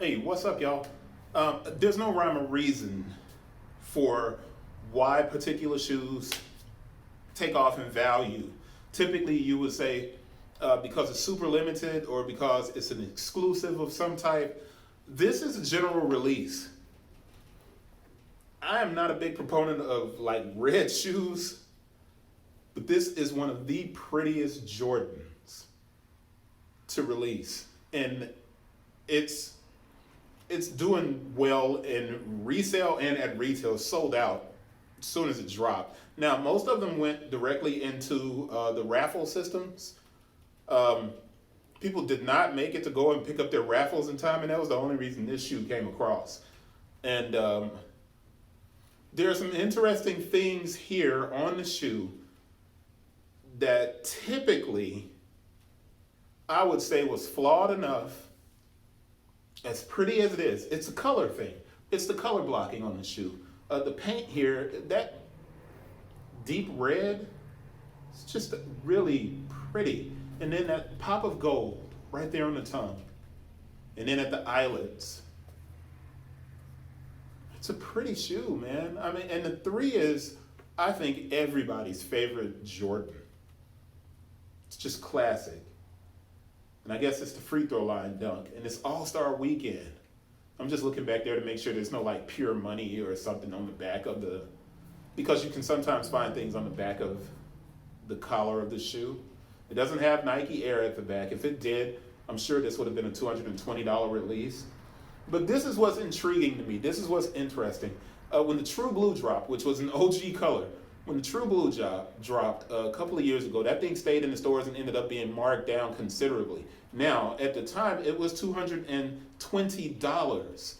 Hey, what's up, y'all? There's no rhyme or reason for why particular shoes take off in value. Typically, you would say because it's super limited or because it's an exclusive of some type. This is a general release. I am not a big proponent of like red shoes, but this is one of the prettiest Jordans to release. And it's doing well in resale and at retail, sold out as soon as it dropped. Now, most of them went directly into the raffle systems. People did not make it to go and pick up their raffles in time, and that was the only reason this shoe came across. And there are some interesting things here on the shoe that typically I would say was flawed enough. As pretty as it is, it's a color thing. It's the color blocking on the shoe. The paint here, that deep red, it's just really pretty. And then that pop of gold right there on the tongue. And then at the eyelids. It's a pretty shoe, man. I mean, and the 3 is, I think, everybody's favorite Jordan. It's just classic. And I guess it's the free throw line dunk. And it's All-Star Weekend. I'm just looking back there to make sure there's no like pure money or something on the back of the, because you can sometimes find things on the back of the collar of the shoe. It doesn't have Nike Air at the back. If it did, I'm sure this would have been a $220 release. But this is what's intriguing to me. This is what's interesting. When the True Blue dropped, which was an OG color, when the True Blue dropped a couple of years ago, that thing stayed in the stores and ended up being marked down considerably. Now, at the time, it was $220.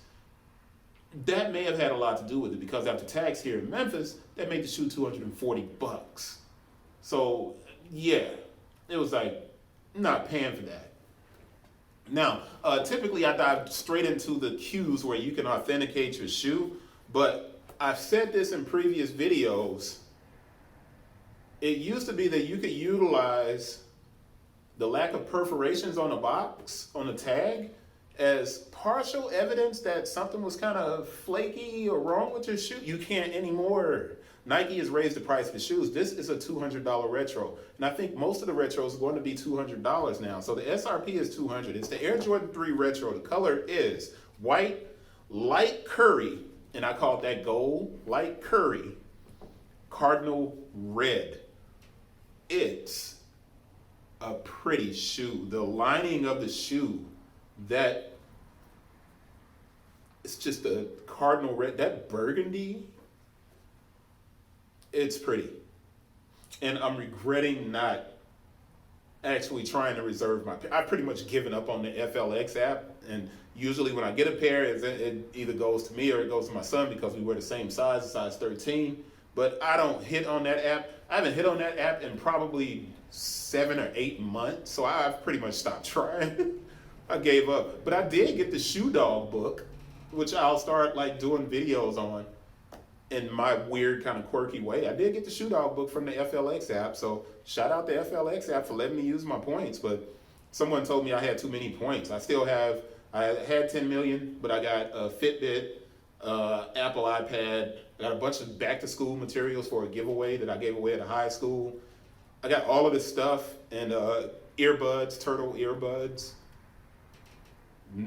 That may have had a lot to do with it because after tax here in Memphis, that made the shoe $240. So, yeah, it was like not paying for that. Now, typically I dive straight into the cues where you can authenticate your shoe, but I've said this in previous videos. It used to be that you could utilize the lack of perforations on the box, on the tag, as partial evidence that something was kind of flaky or wrong with your shoe. You can't anymore. Nike has raised the price of the shoes. This is a $200 retro. And I think most of the retros are going to be $200 now. So the SRP is $200. It's the Air Jordan 3 Retro. The color is white, light curry, and I call that gold, light curry, cardinal red. It's a pretty shoe. The lining of the shoe, that it's just a cardinal red, that burgundy, it's pretty. And I'm regretting not actually trying to reserve my pair. I've pretty much given up on the FLX app, and usually when I get a pair, it either goes to me or it goes to my son because we wear the same size 13. But I don't hit on that app. I haven't hit on that app in probably 7 or 8 months, so I've pretty much stopped trying. I gave up. But I did get the Shoe Dog book, which I'll start like doing videos on in my weird kind of quirky way. I did get the Shoe Dog book from the FLX app, so shout out the FLX app for letting me use my points. But someone told me I had too many points. I had 10 million, but I got a Fitbit, Apple iPad. I got a bunch of back to school materials for a giveaway that I gave away at a high school. I got all of this stuff and earbuds, turtle earbuds.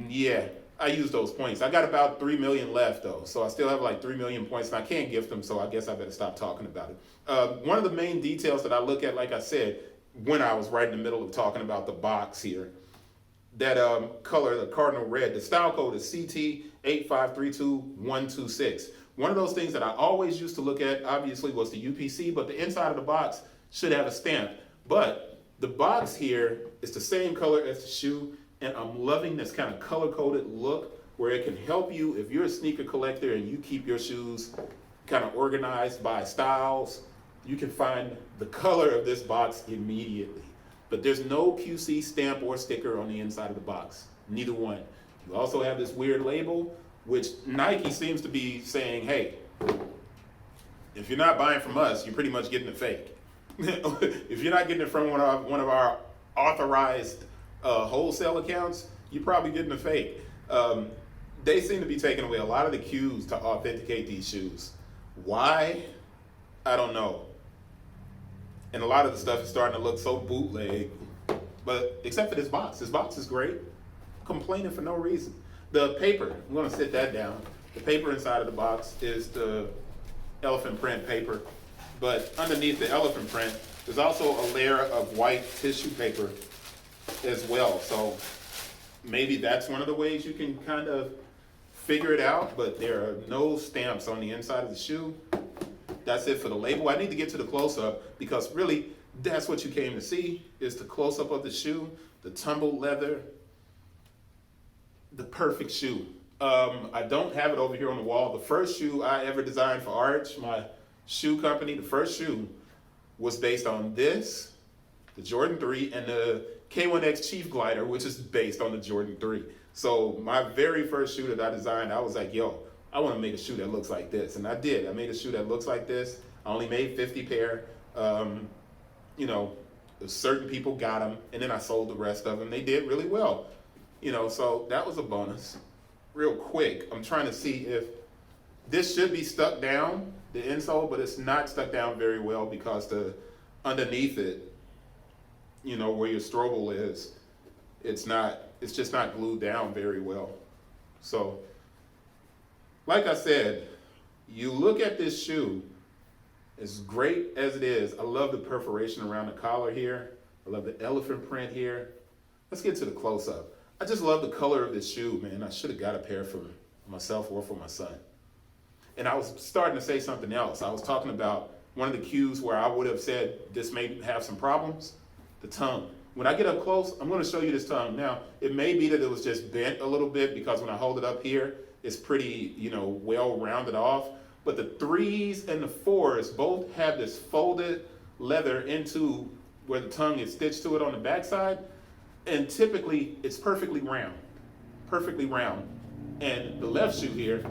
Yeah, I used those points. I got about 3 million left though, so I still have like 3 million points and I can't gift them, so I guess I better stop talking about it. One of the main details that I look at, like I said, when I was right in the middle of talking about the box here, that color, the cardinal red, the style code is CT8532-126. One of those things that I always used to look at, obviously, was the UPC, but the inside of the box should have a stamp. But the box here is the same color as the shoe, and I'm loving this kind of color-coded look where it can help you if you're a sneaker collector and you keep your shoes kind of organized by styles. You can find the color of this box immediately. But there's no QC stamp or sticker on the inside of the box, neither one. You also have this weird label, which Nike seems to be saying, hey, if you're not buying from us, you're pretty much getting it fake. If you're not getting it from one of our authorized wholesale accounts, you're probably getting a fake. they seem to be taking away a lot of the cues to authenticate these shoes. Why? I don't know. And a lot of the stuff is starting to look so bootleg. But except for this box. This box is great. Complaining for no reason. The paper, I'm going to sit that down. The paper inside of the box is the elephant print paper. But underneath the elephant print, there's also a layer of white tissue paper as well. So maybe that's one of the ways you can kind of figure it out, but there are no stamps on the inside of the shoe. That's it for the label. I need to get to the close-up because really that's what you came to see, is the close-up of the shoe, the tumbled leather, the perfect shoe. I don't have it over here on the wall. The first shoe I ever designed for Arch, my shoe company, the first shoe was based on this, the Jordan 3, and the K1X Chief Glider, which is based on the Jordan 3. So my very first shoe that I designed, I was like, yo, I want to make a shoe that looks like this. And I did. I made a shoe that looks like this. I only made 50 pair. You know, certain people got them, and then I sold the rest of them. They did really well. You know, so that was a bonus. Real quick, I'm trying to see if this should be stuck down, the insole, but it's not stuck down very well because the underneath it, you know, where your strobel is, it's just not glued down very well. So, like I said, you look at this shoe, as great as it is, I love the perforation around the collar here. I love the elephant print here. Let's get to the close-up. I just love the color of this shoe, man. I should have got a pair for myself or for my son. And I was starting to say something else. I was talking about one of the cues where I would have said this may have some problems, the tongue. When I get up close, I'm going to show you this tongue. Now, it may be that it was just bent a little bit because when I hold it up here, it's pretty, you know, well rounded off. But the 3s and the 4s both have this folded leather into where the tongue is stitched to it on the backside. And typically, it's perfectly round. Perfectly round. And the left shoe here,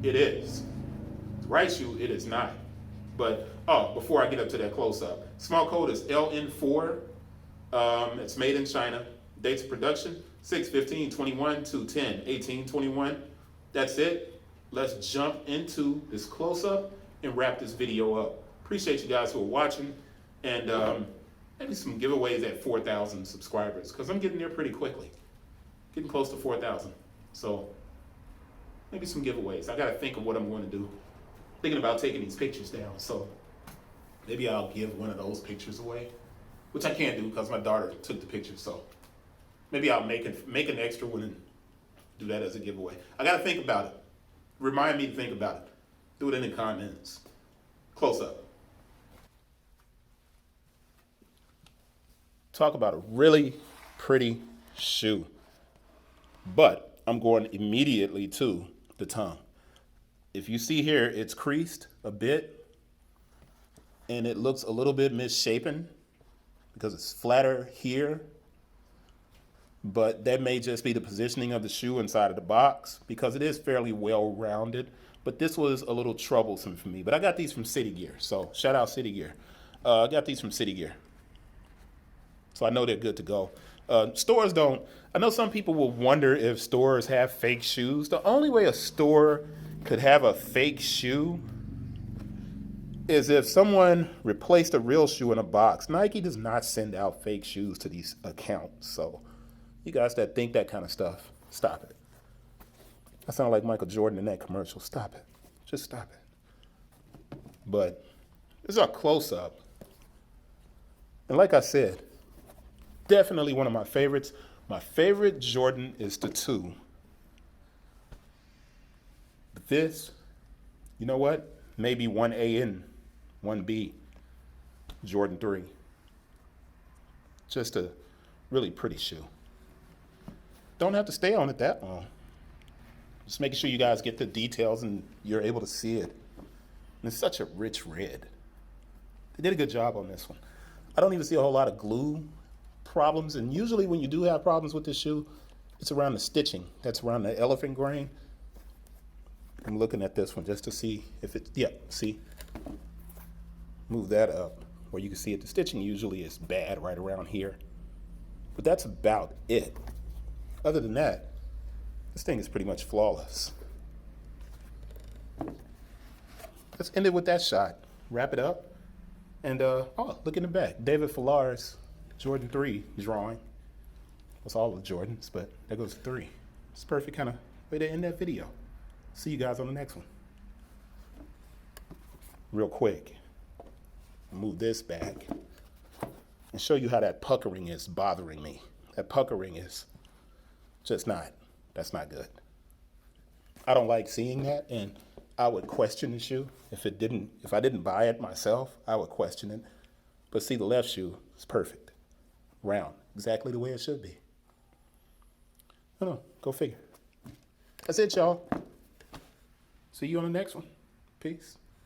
it is. The right shoe, it is not. But, before I get up to that close-up, small code is LN4. It's made in China. Dates of production, 6/15/21 to 10/18/21. That's it. Let's jump into this close-up and wrap this video up. Appreciate you guys who are watching. And maybe some giveaways at 4,000 subscribers, because I'm getting there pretty quickly. Getting close to 4,000. So maybe some giveaways. I got to think of what I'm going to do. Thinking about taking these pictures down. So maybe I'll give one of those pictures away, which I can't do because my daughter took the picture. So maybe I'll make an extra one and do that as a giveaway. I got to think about it. Remind me to think about it. Do it in the comments. Close up. Talk about a really pretty shoe. But I'm going immediately to the tongue. If you see here, it's creased a bit and it looks a little bit misshapen because it's flatter here. But that may just be the positioning of the shoe inside of the box because it is fairly well rounded. But this was a little troublesome for me. But I got these from City Gear. So shout out City Gear. I got these from City Gear. So I know they're good to go. Stores don't. I know some people will wonder if stores have fake shoes. The only way a store could have a fake shoe is if someone replaced a real shoe in a box. Nike does not send out fake shoes to these accounts. So you guys that think that kind of stuff, stop it. I sound like Michael Jordan in that commercial. Stop it. Just stop it. But this is our close-up. And like I said, definitely one of my favorites. My favorite Jordan is the 2. But this, you know what? Maybe 1A and 1B, Jordan 3. Just a really pretty shoe. Don't have to stay on it that long. Just making sure you guys get the details and you're able to see it. And it's such a rich red. They did a good job on this one. I don't even see a whole lot of glue problems. And usually when you do have problems with this shoe, it's around the stitching. That's around the elephant grain. I'm looking at this one just to see if it's, see? Move that up where you can see it. The stitching usually is bad right around here. But that's about it. Other than that, This thing is pretty much flawless. Let's end it with that shot. Wrap it up. And, oh, look in the back. David Fallar's Jordan 3 drawing. That's all of Jordans, but there goes 3. It's a perfect kind of way to end that video. See you guys on the next one. Real quick, move this back and show you how that puckering is bothering me. That puckering is just that's not good. I don't like seeing that, and I would question the shoe. If I didn't buy it myself, I would question it. But see, the left shoe is perfect. Round, exactly the way it should be. I don't know, go figure. That's it, y'all. See you on the next one. Peace.